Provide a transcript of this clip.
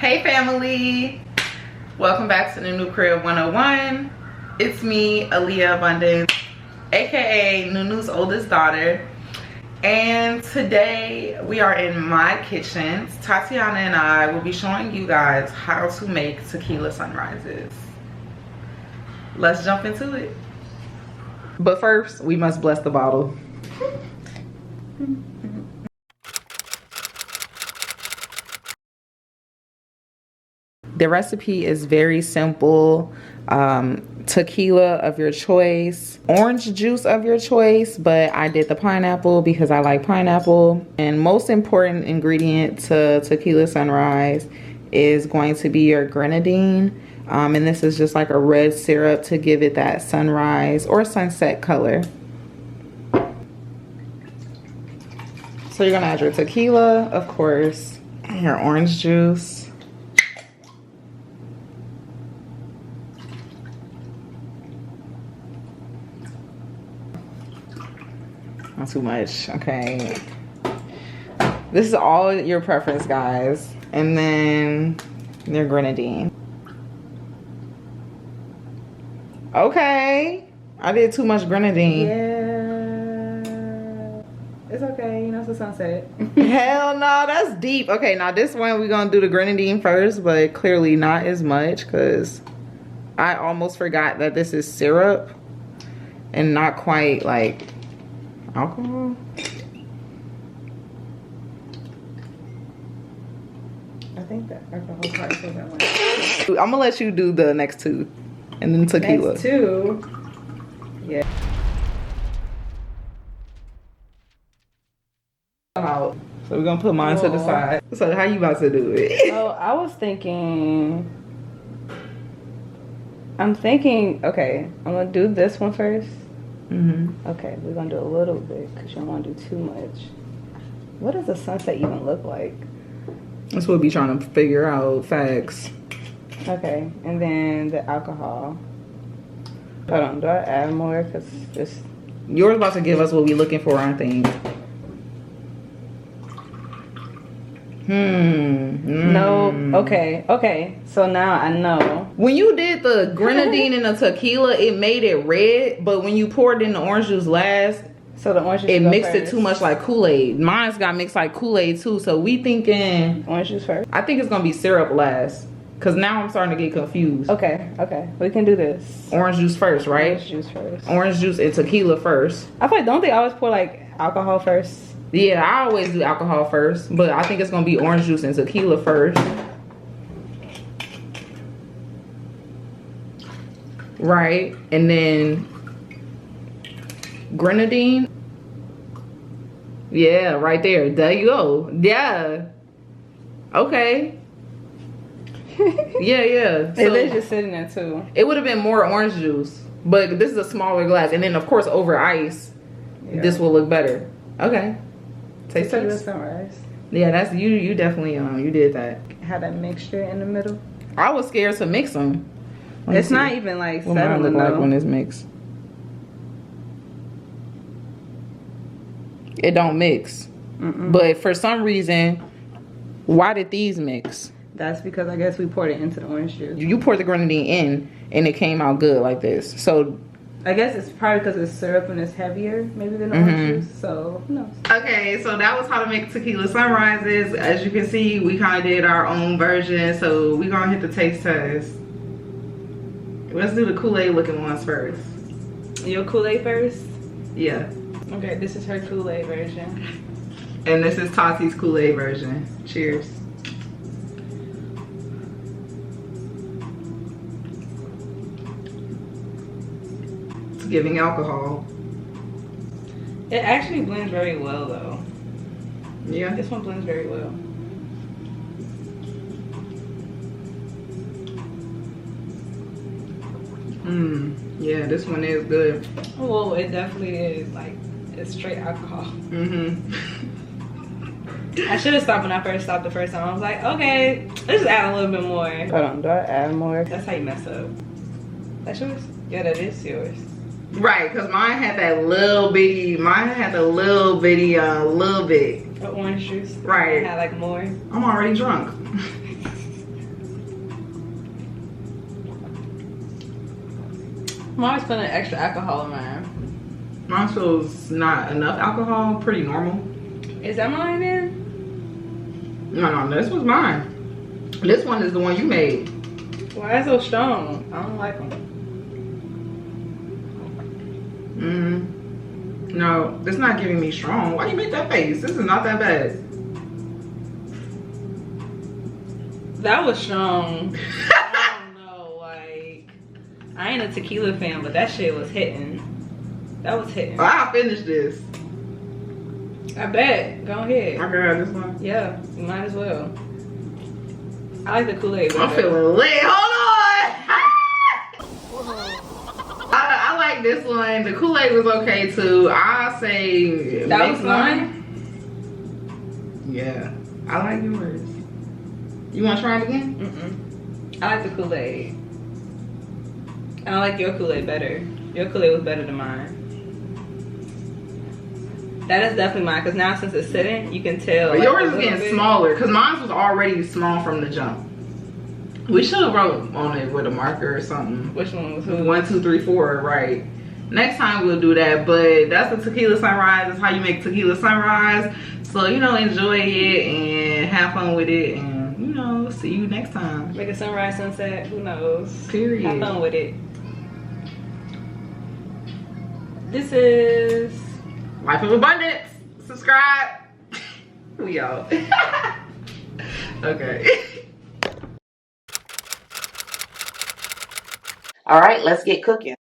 Hey family, welcome back to the New Crib 101. It's me, AALIYAH Abundance, aka NUNU'S oldest daughter, and today we are in my kitchen. Tatiana and I will be showing you guys how to make tequila sunrises. Let's jump into it. But first, we must bless the bottle. The recipe is very simple. Tequila of your choice, orange juice of your choice, but I did the pineapple because I like pineapple. And most important ingredient to tequila sunrise is going to be your grenadine. And this is just like a red syrup to give it that sunrise or sunset color. So you're gonna add your tequila, of course, and your orange juice. Not too much, okay. This is all your preference, guys. And then your grenadine. Okay, I did too much grenadine. Yeah, it's okay, you know, it's a sunset. Hell no, that's deep. Okay, now this one we're gonna do the grenadine first, but clearly not as much because I almost forgot that this is syrup and not quite like alcohol. I think that alcohol part is that one. I'm gonna let you do the next two and then tequila. Next two. Yeah. Out. So we're gonna put mine to the side. So how you about to do it? Oh, I was thinking. Okay, I'm gonna do this one first. Okay, we're gonna do a little bit because you don't want to do too much. What does a sunset even look like? That's what we trying to figure out. Facts. Okay, and then the alcohol. Hold on, do I add more? Because it's... Yours about to give us what we looking for, I think. No, okay. So now I know. When you did the grenadine and the tequila, it made it red, but when you poured in the orange juice last, so the orange juice it mixed it too much like Kool-Aid. Mine's got mixed like Kool-Aid too, so we thinking orange juice first. I think it's gonna be syrup last, cause now I'm starting to get confused. Okay, we can do this. Orange juice first, right? Orange juice first. Orange juice and tequila first. I feel like, don't they always pour like alcohol first? Yeah, I always do alcohol first, but I think it's gonna be orange juice and tequila first. Right, and then grenadine. Yeah, right there. There you go. Yeah. Okay. Yeah. So, it is just sitting there too. It would have been more orange juice, but this is a smaller glass, and then of course over ice, this will look better. Okay. Taste test. Sunrise. Yeah, that's you. You definitely you did that. Had that mixture in the middle. I was scared to mix them. It's not even like what mine look like when it's mixed. It don't mix. But for some reason, why did these mix? That's because I guess we poured it into the orange juice. You poured the grenadine in, and it came out good like this. So I guess it's probably because it's syrup and it's heavier maybe than the orange juice. So who knows? Okay, so that was how to make tequila sunrises. As you can see, we kind of did our own version. So we're gonna hit the taste test. Let's do the Kool-Aid looking ones first. Your Kool-Aid first? Yeah. Okay, this is her Kool-Aid version. And this is Tati's Kool-Aid version. Cheers. It's giving alcohol. It actually blends very well though. Yeah. This one blends very well. Yeah, this one is good. Well, it definitely is. Like, it's straight alcohol. I should have stopped when I first stopped the first time. I was like, okay, let's just add a little bit more. Hold on, do I add more? That's how you mess up. That's yours? Yeah, that is yours. Right, because mine had that little bitty, little bit. Orange juice. Right. I had like more. I'm already drunk. I'm always putting extra alcohol in mine. Mine feels not enough alcohol, pretty normal. Is that mine then? No, this was mine. This one is the one you made. Why is it so strong? I don't like them. No, it's not giving me strong. Why you make that face? This is not that bad. That was strong. I don't know, like, I ain't a tequila fan, but that shit was hitting. That was hitting. I'll finish this. I bet. Go ahead. I got this one. Yeah, you might as well. I like the Kool-Aid. I'm feeling lit. Hold on. I like this one. The Kool-Aid was okay too. I'll say that was mine. Yeah, I like yours. You want to try it again? I like the Kool-Aid. I like your Kool-Aid better. Your Kool-Aid was better than mine. That is definitely mine, because now since it's sitting, you can tell. But like, yours is getting smaller, because mine was already small from the jump. We should have wrote on it with a marker or something. Which one was who? 1, 2, 3, 4, right. Next time we'll do that, but that's the tequila sunrise. That's how you make tequila sunrise. So, you know, enjoy it and have fun with it, and, you know, see you next time. Make a sunrise, sunset, who knows? Period. Have fun with it. This is Life of Abundance. Subscribe. We out. Okay. All right, let's get cooking.